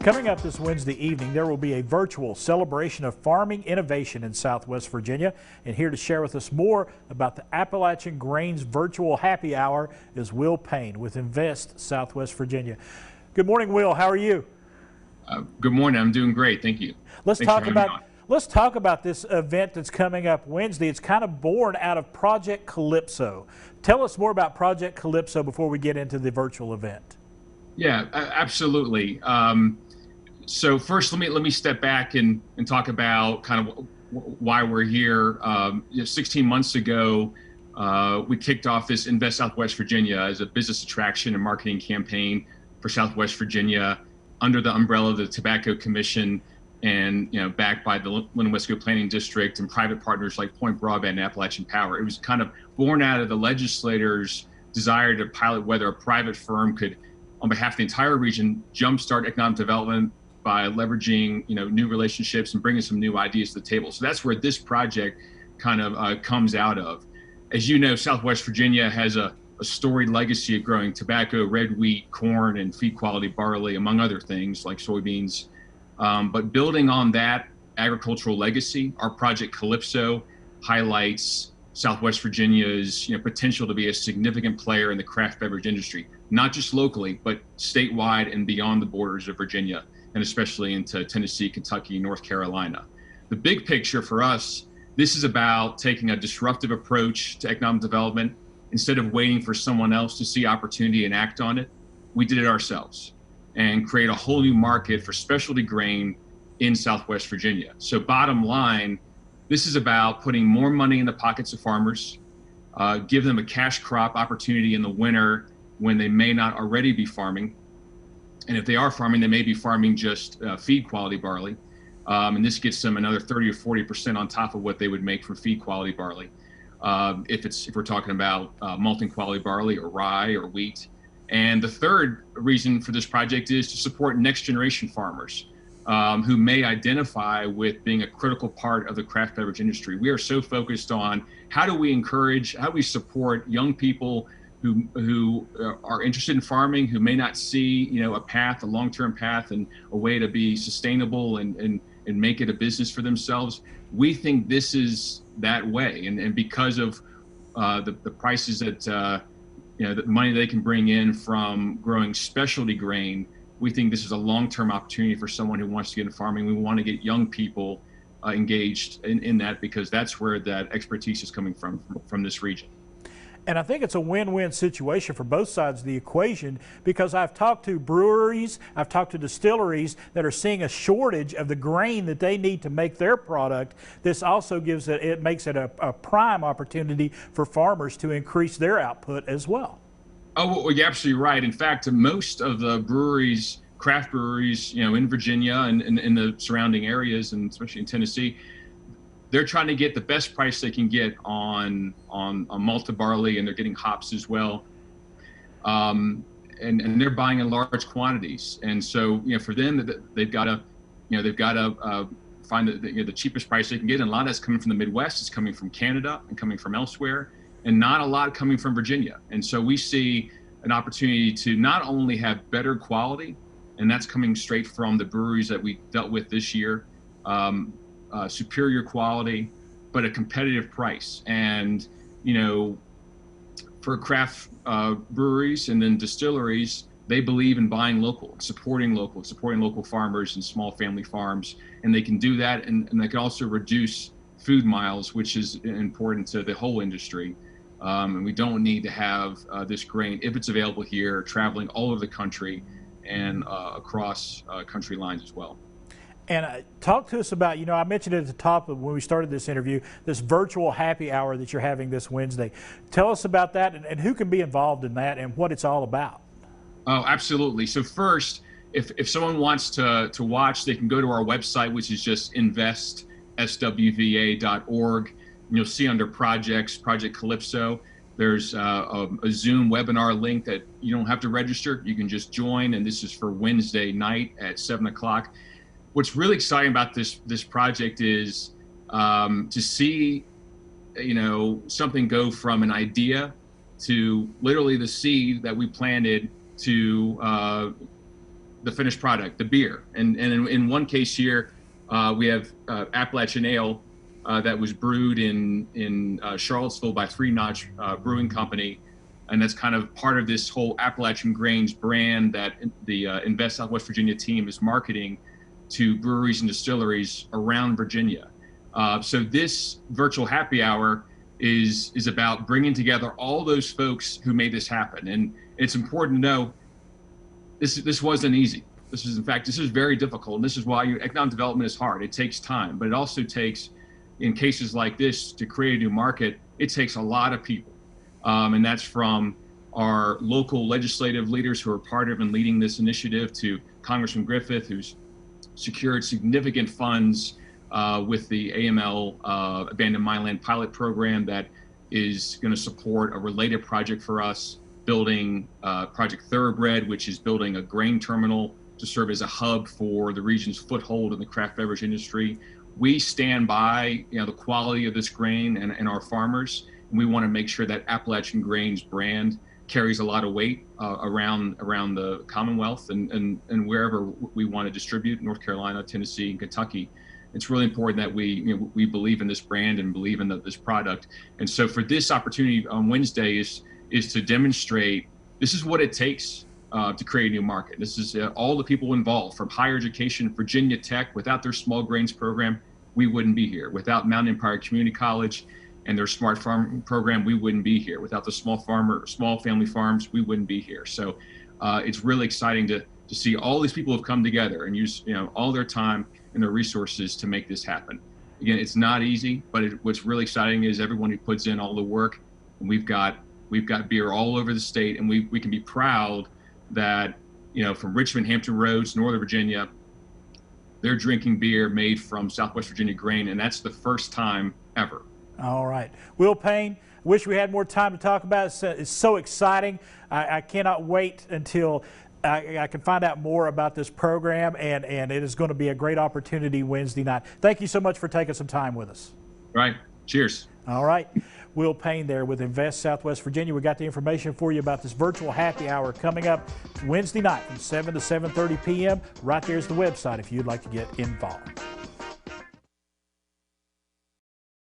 Coming up this Wednesday evening, there will be a virtual celebration of farming innovation in Southwest Virginia. And here to share with us more about the Appalachian Grains Virtual Happy Hour is Will Payne with Invest Southwest Virginia. Good morning, Will. How are you? Good morning. I'm doing great. Thank you. Let's talk about this event that's coming up Wednesday. It's kind of born out of Project Calypso. Tell us more about Project Calypso before we get into the virtual event. Yeah, absolutely. So first, let me step back and talk about kind of why we're here. 16 months ago, we kicked off this Invest Southwest Virginia as a business attraction and marketing campaign for Southwest Virginia under the umbrella of the Tobacco Commission, and backed by the West Planning District and private partners like Point Broadband and Appalachian Power. It was kind of born out of the legislators' desire to pilot whether a private firm could, on behalf of the entire region, jumpstart economic development by leveraging new relationships and bringing some new ideas to the table. So that's where this project kind of comes out of. As you know, Southwest Virginia has a storied legacy of growing tobacco, red wheat, corn, and feed quality barley, among other things like soybeans. But building on that agricultural legacy, our Project Calypso highlights Southwest Virginia's potential to be a significant player in the craft beverage industry, not just locally, but statewide and beyond the borders of Virginia, and especially into Tennessee, Kentucky, North Carolina. The big picture for us, this is about taking a disruptive approach to economic development. Instead of waiting for someone else to see opportunity and act on it, we did it ourselves and create a whole new market for specialty grain in Southwest Virginia. So bottom line, this is about putting more money in the pockets of farmers, give them a cash crop opportunity in the winter when they may not already be farming. And if they are farming, they may be farming just feed quality barley. And this gets them another 30 or 40% on top of what they would make from feed quality barley. If we're talking about malting quality barley or rye or wheat. And the third reason for this project is to support next generation farmers who may identify with being a critical part of the craft beverage industry. We are so focused on how do we support young people who are interested in farming, who may not see a long-term path and a way to be sustainable and make it a business for themselves. We think this is that way, and because of the prices that the money they can bring in from growing specialty grain, we think this is a long-term opportunity for someone who wants to get into farming. We want to get young people engaged in that, because that's where that expertise is coming from this region. And I think it's a win-win situation for both sides of the equation, because I've talked to breweries, I've talked to distilleries that are seeing a shortage of the grain that they need to make their product. This also makes it a prime opportunity for farmers to increase their output as well. Oh, well, you're absolutely right. In fact, most of the breweries, craft breweries, in Virginia and in the surrounding areas, and especially in Tennessee, they're trying to get the best price they can get on malted barley, and they're getting hops as well. And they're buying in large quantities. And so, for them, they've got to find the cheapest price they can get. And a lot of that's coming from the Midwest. It's coming from Canada and coming from elsewhere, and not a lot coming from Virginia. And so we see an opportunity to not only have better quality, and that's coming straight from the breweries that we dealt with this year, superior quality, but a competitive price. And for craft breweries and then distilleries, they believe in buying local, supporting local farmers and small family farms, and they can do that, and they can also reduce food miles, which is important to the whole industry. And we don't need to have this grain, if it's available here, traveling all over the country and across country lines as well. And talk to us about, I mentioned at the top of when we started this interview, this virtual happy hour that you're having this Wednesday. Tell us about that, and who can be involved in that and what it's all about. Oh, absolutely. So first, if someone wants to watch, they can go to our website, which is just InvestSWVA.org. You'll see under projects, Project Calypso, there's a Zoom webinar link that you don't have to register. You can just join, and this is for Wednesday night at 7 o'clock. What's really exciting about this project is to see, something go from an idea to literally the seed that we planted to the finished product, the beer. And in one case here, we have Appalachian Ale that was brewed in Charlottesville by Three Notch Brewing Company. And that's kind of part of this whole Appalachian Grains brand that the Invest Southwest Virginia team is marketing to breweries and distilleries around Virginia. So this virtual happy hour is about bringing together all those folks who made this happen. And it's important to know this wasn't easy. This is very difficult. And this is why economic development is hard. It takes time, but it also takes, in cases like this, to create a new market, it takes a lot of people. And that's from our local legislative leaders who are part of and leading this initiative to Congressman Griffith, who's secured significant funds with the AML Abandoned Mineland Pilot Program that is going to support a related project for us, building Project Thoroughbred, which is building a grain terminal to serve as a hub for the region's foothold in the craft beverage industry. We stand by the quality of this grain and our farmers, and we want to make sure that Appalachian Grains brand carries a lot of weight around the Commonwealth and wherever we want to distribute, North Carolina, Tennessee, and Kentucky. It's really important that we believe in this brand and believe in this product. And so for this opportunity on Wednesday is to demonstrate this is what it takes to create a new market. This is all the people involved, from higher education, Virginia Tech. Without their small grains program, we wouldn't be here. Without Mountain Empire Community College and their smart farm program, we wouldn't be here. Without the small family farms, we wouldn't be here. So it's really exciting to see all these people have come together and use all their time and their resources to make this happen. Again, it's not easy, but what's really exciting is everyone who puts in all the work. And we've got beer all over the state, and we can be proud that from Richmond, Hampton Roads, Northern Virginia, they're drinking beer made from Southwest Virginia grain, and that's the first time ever. All right. Will Payne, wish we had more time to talk about it. It's so exciting. I cannot wait until I can find out more about this program, and it is going to be a great opportunity Wednesday night. Thank you so much for taking some time with us. Right. Cheers. All right. Will Payne there with Invest Southwest Virginia. We got the information for you about this virtual happy hour coming up Wednesday night from 7 to 7:30 p.m. Right there's the website if you'd like to get involved.